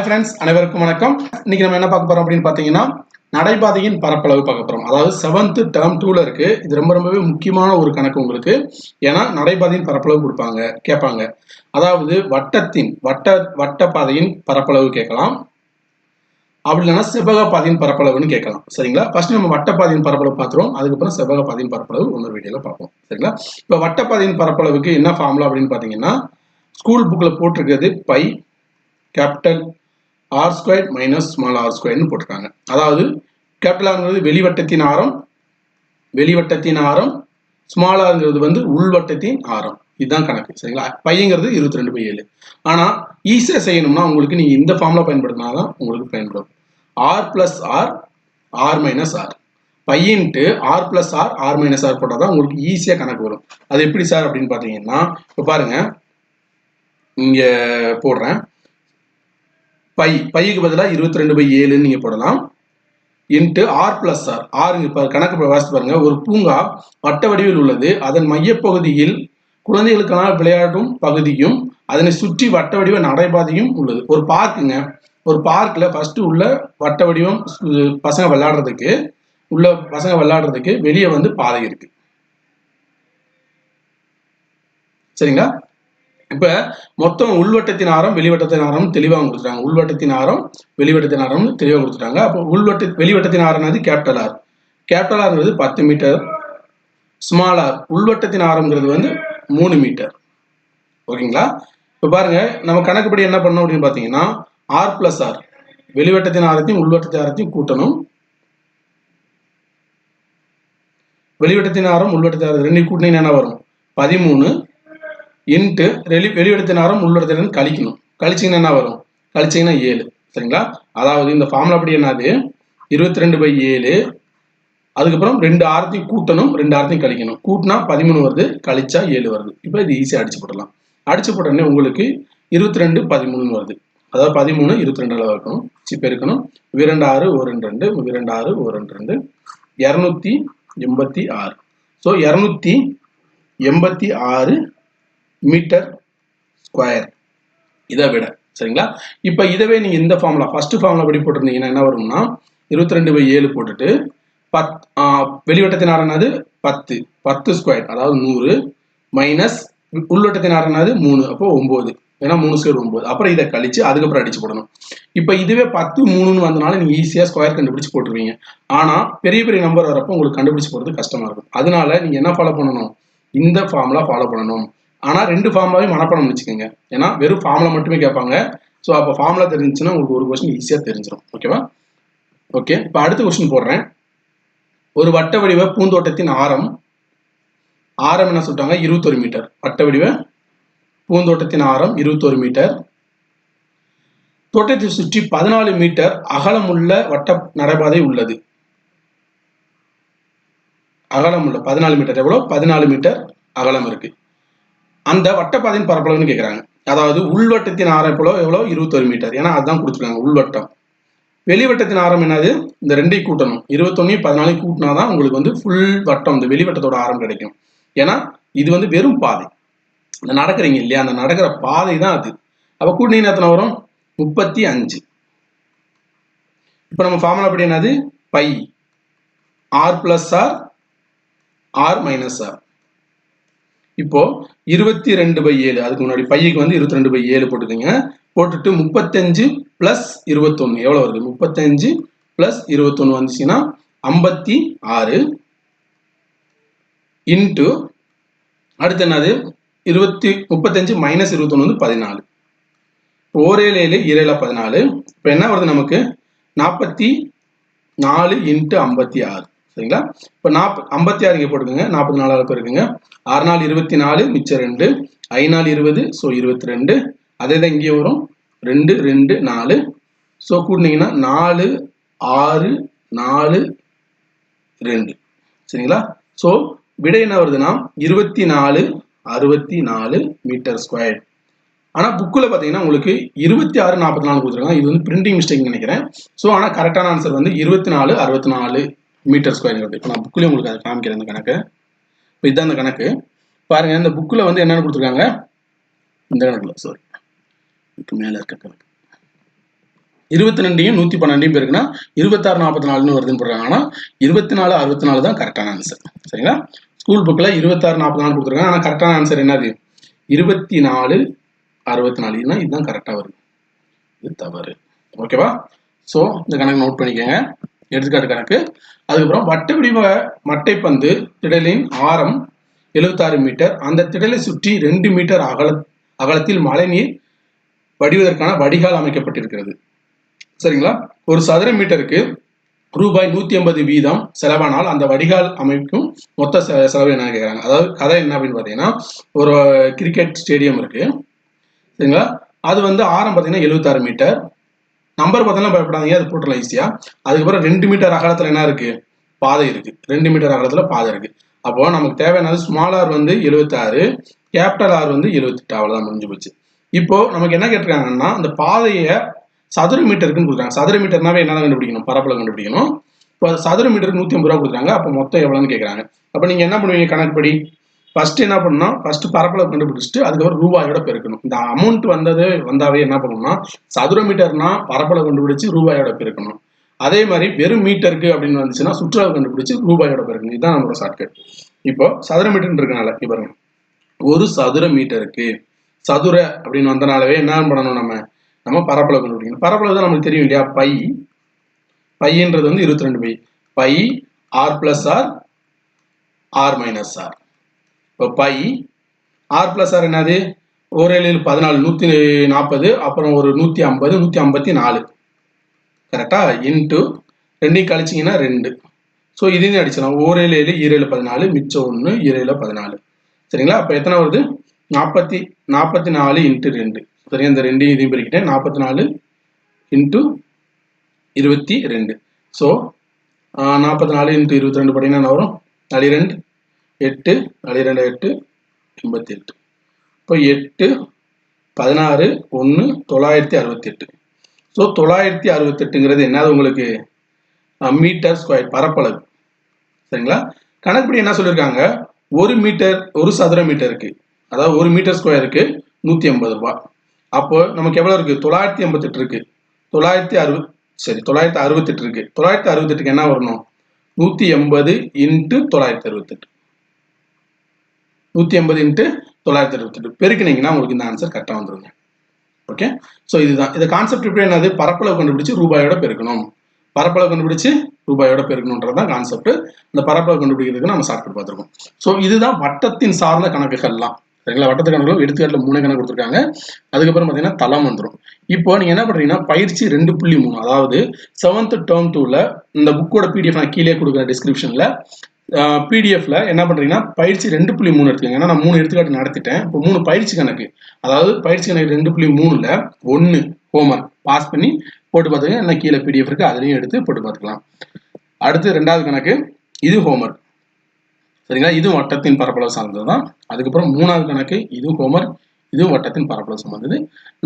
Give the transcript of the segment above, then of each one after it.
Friends, அனைவருக்கும் வணக்கம். இன்னைக்கு நம்ம என்ன பார்க்க போறோம் அப்படின்னு பார்த்தீங்கன்னா, நடைபாதையின் பரப்பளவு பார்க்க போறோம். அதாவது 7th term 2ல இருக்கு. இது ரொம்பவே முக்கியமான ஒரு கணக்கு உங்களுக்கு. ஏன்னா நடைபாதையின் பரப்பளவு கேட்பாங்க. அதாவது வட்ட பாதையின் பரப்பளவு கேட்கலாம். அப்படி இல்லைன்னா செவ்வக பாதையின் பரப்பளவுன்னு கேட்கலாம். சரிங்களா? ஃபர்ஸ்ட் நம்ம வட்டப்பாதையின் பரப்பளவு பார்த்துருவோம். அதுக்கப்புறம் செவ்வக பாதையின் பரப்பளவு இன்னொரு வீடியோல பார்ப்போம். சரிங்களா? இப்போ வட்டப்பாதையின் பரப்பளவுக்கு என்ன ஃபார்முலா அப்படின்னு பார்த்தீங்கன்னா, ஸ்கூல் புக்ல போட்டிருக்கிறது pi capital R square minus small R ஸ்கொயர்னு போட்டிருக்காங்க. அதாவது கேபிட்டல் ஆர்ங்கிறது வெளிவட்டத்தின் ஆரம், ஸ்மால் ஆர்ங்கிறது வந்து உள்வட்டத்தின் ஆரம். இதுதான் கணக்கு. சரிங்களா? பையங்கிறது 22/7. ஆனா ஈஸியா செய்யணும்னா உங்களுக்கு நீங்க இந்த ஃபார்முலா பயன்படுத்தினாதான் உங்களுக்கு பயன்படும். R plus R, R minus R. Pi into R plus R, R minus R போட்டாதான் உங்களுக்கு ஈஸியா கணக்கு வரும். அது எப்படி சார் அப்படின்னு பாத்தீங்கன்னா, இப்ப பாருங்க, இங்க போடுறேன். பைக்கு பதிலாக 22/7 நீங்க போடலாம். Into R plus R. ஆறுங்க கணக்கு வாசித்து பாருங்க. ஒரு பூங்கா வட்ட வடிவில் உள்ளது. அதன் மையப்பகுதியில் குழந்தைகளுக்கான விளையாடும் பகுதியும் அதனை சுற்றி வட்ட வடிவ நடைபாதையும் உள்ளது. ஒரு பார்க்குங்க. ஒரு பார்க்ல ஃபர்ஸ்ட் உள்ள வட்ட வடிவம் பசங்க விளையாடுறதுக்கு வெளியே வந்து பாதை இருக்கு. சரிங்களா? இப்ப மொத்தம் உள்வட்டத்தின் ஆரம் வெளிவட்டத்தின் ஆரம் தெளிவாக கொடுத்துட்டாங்க. உள்வட்டத்தின் ஆரம் வெளிவட்டத்தின் ஆரம் தெளிவாக கொடுத்துட்டாங்க. அப்போ வெளிவட்டத்தின் ஆரம்னாது கேபிட்டல் ஆர். கேபிட்டல் ஆர்ங்கிறது 10 மீட்டர். ஸ்மால் ஆர் உள்வட்டத்தின் ஆரம்ங்கிறது வந்து 3 மீட்டர். ஓகேங்களா? இப்ப பாருங்க, நம்ம கணக்குப்படி என்ன பண்ணணும் அப்படின்னு பாத்தீங்கன்னா, ஆர் பிளஸ் ஆர் வெளிவட்டத்தின் ஆரத்தையும் உள்வட்டத்தின் ஆரத்தையும் கூட்டணும். வெளிவட்டத்தின் ஆரம் உள்வட்டத்தின் ஆரம் ரெண்டு கூட்டினீங்கன்னா என்ன வரும்? 13 இன்ட்டு வெளிவட்டத்தின் ஆரம் உள்வட்டத்தின் கழிக்கணும். கழிச்சிங்கன்னா என்ன வரும்? கழிச்சிங்கன்னா 7. சரிங்களா? அதாவது இந்த ஃபார்முலா அப்படி என்னது, 22/7. அதுக்கப்புறம் 2 ஆரத்தையும் கூட்டணும், 2 ஆரத்தையும் கழிக்கணும். கூட்டினா 13 வருது, கழிச்சா 7 வருது. இப்போ இது ஈஸியாக அடிச்சு போடலாம். அடிச்சு போட்டோடனே உங்களுக்கு 22 13 வருது. அதாவது 13 22 அளவு இருக்கணும். பெருக்கணும். 2 6 1 2 2 6 1 2 286. So 286 metre square. இதை விட. சரிங்களா? இப்ப இதவே நீங்க இந்த ஃபார்முலா ஃபர்ஸ்ட் ஃபார்முலா படி போட்டிருந்தீங்கன்னா என்ன வரும்னா, 22/7 போட்டுட்டு வெளிவட்டத்தின் ஆரம்னாது 10 ஸ்கொயர் அதாவது 100 மைனஸ் உள்வட்டத்தின் ஆரம்னாது 3, அப்போ 9. ஏன்னா 3 ஸ்கொயர் 9. அப்புறம் இதை கழிச்சு அதுக்கப்புறம் அடிச்சு போடணும். இப்ப இதுவே 10 3ன்னு வந்தனால நீங்க ஈஸியா ஸ்கொயர் கண்டுபிடிச்சு போட்டுருவீங்க. ஆனா பெரிய பெரிய நம்பர் வரப்போ உங்களுக்கு கண்டுபிடிச்சு போறது கஷ்டமா இருக்கும். அதனால நீங்க என்ன ஃபாலோ பண்ணணும்? இந்த ஃபார்முலா ஃபாலோ பண்ணணும். ஆனா 2 ஃபார்முலாவையும் மனப்பாடம் வச்சுக்கோங்க. ஏன்னா வெறும் ஃபார்முலா மட்டுமே கேட்பாங்க. ஸோ அப்போ ஃபார்முலா தெரிஞ்சுன்னா உங்களுக்கு ஒரு கொஸ்டின் ஈஸியா தெரிஞ்சிடும். ஓகேவா? ஓகே, இப்போ அடுத்த கொஸ்டின் போடுறேன். ஒரு வட்ட வடிவ பூந்தோட்டத்தின் ஆரம் என்ன சொல்லிட்டாங்க? 21 மீட்டர். வட்ட வடிவ பூந்தோட்டத்தின் ஆரம் 21 மீட்டர். தோட்டத்தை சுற்றி 14 மீட்டர் அகலமுள்ள வட்ட நடைபாதை உள்ளது. அகலமுள்ள 14 மீட்டர் எவ்வளோ? 14 மீட்டர் அகலம் இருக்கு. அந்த வட்டப்பாதையின் பரப்பளவுன்னு கேட்குறாங்க. அதாவது உள்வட்டத்தின் ஆரம் எவ்வளோ? 21 மீட்டர். ஏன்னா அதுதான் கொடுத்துருக்காங்க உள்வட்டம். வெளிவட்டத்தின் ஆரம் என்னது? இந்த 2ஐயும் கூட்டணும். 21 14 கூட்டினாதான் உங்களுக்கு வந்து ஃபுல் வட்டம், இந்த வெளிவட்டத்தோட ஆரம் கிடைக்கும். ஏன்னா இது வந்து வெறும் பாதை. இந்த நடக்கிறீங்க இல்லையா, அந்த நடக்கிற பாதை தான் அது. அப்போ கூட்டினீங்கன்னா எத்தனை வரும்? 35. இப்போ நம்ம ஃபார்முலா படி என்னது? Pi R plus R, R minus R. இப்போ 22/7 அதுக்கு முன்னாடி பைக்கு வந்து 22/7 போட்டுக்கோங்க. போட்டுட்டு 35 பிளஸ் 21 எவ்வளவு வருது? 35 பிளஸ் 21 வந்துச்சுன்னா 56 இன்ட்டு அடுத்து என்னது? 35 மைனஸ் 21 வந்து 14. 1 7 7 14. இப்போ என்ன வருது நமக்கு? 44 இன்ட்டு 56. சரிங்களா? இப்போ 56 இங்கே போட்டுக்கோங்க. 44 இருக்குங்க. 6 நாள் 24, மிச்சம் 2, 5 நாள் 20, ஸோ 22. அதே தான் இங்கே வரும். 2 2 4. ஸோ கூட்டினீங்கன்னா 4 6 4 2. சரிங்களா? ஸோ விடை என்ன வருதுன்னா 24 64 மீட்டர் ஸ்கொயர். ஆனால் புக்கில் பார்த்தீங்கன்னா உங்களுக்கு 26 44 கொடுத்துருக்காங்க. இது வந்து பிரிண்டிங் மிஸ்டேக் நினைக்கிறேன். ஸோ ஆனால் கரெக்டான ஆன்சர் வந்து 24 64 மீட்டர் ஸ்கொயர். இப்போ நான் புக்கில் உங்களுக்கு அதை காமிக்கிறேன் இந்த கணக்கு. இப்போ இதுதான் அந்த கணக்கு. பாருங்க, இந்த புக்கில் வந்து என்னென்னு கொடுத்துருக்காங்க? இந்த கணக்கில் சாரி இதுக்கு மேலே இருக்க கணக்கு. 22யும் 112யும் பெருக்குனா 26 44ன்னு வருதுன்னு போடுறாங்க. ஆனால் 24 64 தான் கரெக்டான ஆன்சர். சரிங்களா? ஸ்கூல் புக்கில் 26 44 கொடுத்துருக்காங்க. ஆனால் கரெக்டான ஆன்சர் என்னது? 24 64. இதுதான் கரெக்டாக வருது. இது தவறு. ஓகேவா? ஸோ இந்த கணக்கு நோட் பண்ணிக்கோங்க. எடுத்துக்காட்டு கணக்கு. அதுக்கப்புறம் வட்ட வடிவ மட்டைப்பந்து திடலின் ஆரம் 76 மீட்டர். அந்த திடலை சுற்றி 2 மீட்டர் அகலத்தில் மழைநீர் வடிவதற்கான வடிகால் அமைக்கப்பட்டிருக்கிறது. சரிங்களா? ஒரு சதுர மீட்டருக்கு ரூபாய் 150 வீதம் செலவானால் அந்த வடிகால் அமைக்கும் மொத்த செலவு என்ன கேட்குறாங்க. அதாவது கதை என்ன அப்படின்னு பார்த்தீங்கன்னா, ஒரு கிரிக்கெட் ஸ்டேடியம் இருக்கு. சரிங்களா? அது வந்து ஆரம் பார்த்தீங்கன்னா 76 மீட்டர். நம்பர் பார்த்தீங்கன்னா பயப்படாதீங்க, அது போட்டுலாம் ஈஸியா. அதுக்கப்புறம் 2 மீட்டர் அகலத்தில் என்ன இருக்கு? பாதை இருக்கு. 2 மீட்டர் அகலத்தில் பாதை இருக்கு. அப்போ நமக்கு தேவையானது ஸ்மால் ஆர் வந்து 76, கேபிட்டல் ஆர் வந்து 78. அவ்வளோதான், முடிஞ்சு போச்சு. இப்போ நமக்கு என்ன கேட்டிருக்காங்கன்னா, அந்த பாதையை சதுர மீட்டருக்குன்னு கொடுக்குறாங்க. சதுர மீட்டர்னாவே என்ன கண்டுபிடிக்கணும்? பரப்பளவு கண்டுபிடிக்கணும். இப்போ சதுர மீட்டருக்கு 150 ரூபா கொடுக்குறாங்க. அப்போ மொத்தம் எவ்வளோன்னு கேட்குறாங்க. அப்போ நீங்கள் என்ன பண்ணுவீங்க கணக்குப்படி? ஃபர்ஸ்ட் என்ன பண்ணணும்? ஃபர்ஸ்ட் பரப்பளவு கண்டுபிடிச்சிட்டு அதுக்கப்புறம் ரூபாயோட பெருக்கணும். இந்த அமௌண்ட் வந்தாவே என்ன பண்ணணும்னா, சதுர மீட்டர்னா பரப்பளவு கண்டுபிடிச்சு ரூபாயோட பெருக்கணும். அதே மாதிரி வெறும் மீட்டருக்கு அப்படின்னு வந்துச்சுன்னா சுற்றுலாவை கண்டுபிடிச்சு ரூபாயோட பெருக்கணும். இதுதான் நம்மளோட ஷார்ட்கட். இப்போ சதுர மீட்டர் இருக்கனால பாருங்க, ஒரு சதுர மீட்டருக்கு சதுர அப்படின்னு வந்தனாலவே என்ன பண்ணணும்? நம்ம பரப்பளவு கண்டுபிடிக்கணும். பரப்பளவு தான் நமக்கு தெரியும் இல்லையா? பைன்றது வந்து 22 pi R plus R minus R. இப்போ பை ஆர் பிளஸ் ஆர் என்னது? 1 7 14 140, அப்புறம் ஒரு 150 154 கரெக்டா? இன்ட்டு 2 கழிச்சிங்கன்னா 2. ஸோ இதையும் அடிச்சிடலாம். 1 7 7 14, மிச்சம் 1 7 14. சரிங்களா? அப்போ எத்தனை வருது? 44 இன்ட்டு 2. சரி, இந்த 2 இதையும் பெருக்கிட்டேன். 44 இன்ட்டு 22. ஸோ 44 இன்ட்டு 22 பார்த்தீங்கன்னா என்ன வரும்? 42 8 42 8 88. இப்போ 8 16 1 968. ஸோ 968ங்கிறது என்னது உங்களுக்கு? மீட்டர் ஸ்கொயர் பரப்பளவு. சரிங்களா? கணக்குப்படி என்ன சொல்லியிருக்காங்க? ஒரு சதுர மீட்டருக்கு, அதாவது 1 மீட்டர் ஸ்கொயருக்கு 150 ரூபாய். அப்போ நமக்கு எவ்வளோ இருக்கு? 988 இருக்கு. 968 இருக்கு. 968க்கு என்ன வரணும்? 180 இன்ட்டு 968. 180 இன்ட்டு 968 பெருக்கினீங்கன்னா உங்களுக்கு இந்த ஆன்சர் கரெக்டாக வந்துருங்க. ஓகே, ஸோ இதுதான் இந்த கான்செப்ட். இப்படி என்னது? பரப்பளவு கண்டுபிடிச்சு ரூபாயோட பெருக்கணும். பரப்பளவு கண்டுபிடிச்சு ரூபாயோட பெருக்கணுன்றதான் கான்செப்ட். இந்த பரப்பளவு கண்டுபிடிக்கிறதுக்கு நம்ம ஷார்ட்கட் பார்த்துருக்கோம். ஸோ இதுதான் வட்டத்தின் சார்ந்த கணக்குகள்லாம். சரிங்களா? வட்டத்து கணக்குகள் எடுத்துக்காட்டில் 3 கணக்கு கொடுத்துருக்காங்க. அதுக்கப்புறம் பார்த்தீங்கன்னா தளம் வந்துடும். இப்போ நீங்கள் என்ன பண்ணுறீங்கன்னா பயிற்சி 2.3, அதாவது 7th term 2ல இந்த புக்கோட பிடிஎஃப் நான் கீழே கொடுக்குற டிஸ்கிரிப்ஷனில் பிடிஎஃப்ல என்ன பண்ணுறீங்கன்னா பயிற்சி 2.3 எடுத்துக்கங்க. ஏன்னா நான் 3 எடுத்துக்காட்டு நடத்திட்டேன். இப்போ 3 பயிற்சி கணக்கு, அதாவது பயிற்சி கணக்கு 2.3ல 1 ஹோம்ஒர்க் பாஸ் பண்ணி போட்டு பார்த்துங்க. என்ன கீழே பிடிஎஃப் இருக்கு, அதுலேயும் எடுத்து போட்டு பார்த்துக்கலாம். அடுத்து 2வது கணக்கு, இது ஹோம்ஒர்க். சரிங்களா? இதுவும் வட்டத்தின் பரப்பளவு சார்ந்தது தான். அதுக்கப்புறம் 3வது கணக்கு, இதுவும் ஹோம்ஒர்க், இதுவும் வட்டத்தின் பரப்பளவு சம்பந்தது.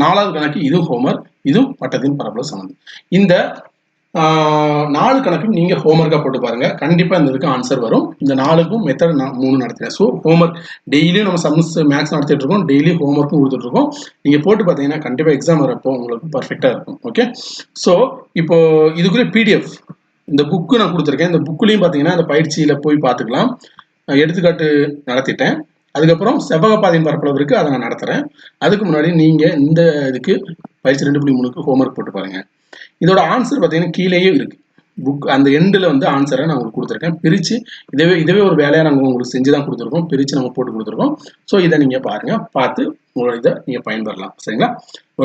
4வது கணக்கு, இதுவும் ஹோம்ஒர்க், இதுவும் வட்டத்தின் பரப்பளவு சம்பந்தது. இந்த 4 கணக்கும் நீங்க ஹோம்ஒர்க்கா போட்டு பாருங்க. கண்டிப்பா இந்த இதுக்கு ஆன்சர் வரும். இந்த 4க்கும் மெத்தட் நான் 3 நடத்துறேன். ஸோ ஹோம்ஒர்க் டெய்லியும் நம்ம சம்ஸ் மேக்ஸ் நடத்திட்டு இருக்கோம், டெய்லி ஹோம்ஒர்க்கும் கொடுத்துட்டு இருக்கோம். நீங்க போட்டு பார்த்தீங்கன்னா கண்டிப்பா எக்ஸாம் வரப்போ உங்களுக்கு பர்ஃபெக்டா இருக்கும். ஓகே, ஸோ இப்போ இதுக்குரிய பிடிஎஃப் இந்த புக்கு நான் கொடுத்துருக்கேன். இந்த புக்குலையும் பார்த்தீங்கன்னா இந்த பயிற்சியில போய் பார்த்துக்கலாம். எடுத்துக்காட்டு நடத்திட்டேன். அதுக்கப்புறம் செவ்வக பாதையின் பரப்பளவு இருக்கு, அதை நான் நடத்துறேன். அதுக்கு முன்னாடி நீங்க இந்த இதுக்கு பயிற்சி 2.3க்கு ஹோம்ஒர்க் போட்டு பாருங்க. இதோட ஆன்சர் பார்த்தீங்கன்னா கீழேயே இருக்கு. புக் அந்த எண்டில் வந்து ஆன்சரை நான் உங்களுக்கு கொடுத்துருக்கேன். பிரித்து இதவே ஒரு வேலையாக நாங்கள் உங்களுக்கு செஞ்சு தான் கொடுத்துருக்கோம். பிரித்து நம்ம போட்டு கொடுத்துருக்கோம். ஸோ இதை நீங்கள் பாருங்கள், பார்த்து உங்களோட இதை நீங்கள் பயன்பெறலாம். சரிங்களா?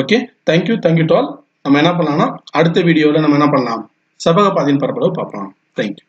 Okay, thank you to all. நம்ம என்ன பண்ணலாம்னா அடுத்த வீடியோவில் நம்ம என்ன பண்ணலாம்? செவ்வக பாதையின் பரப்பளவு பார்க்கலாம். தேங்க்யூ.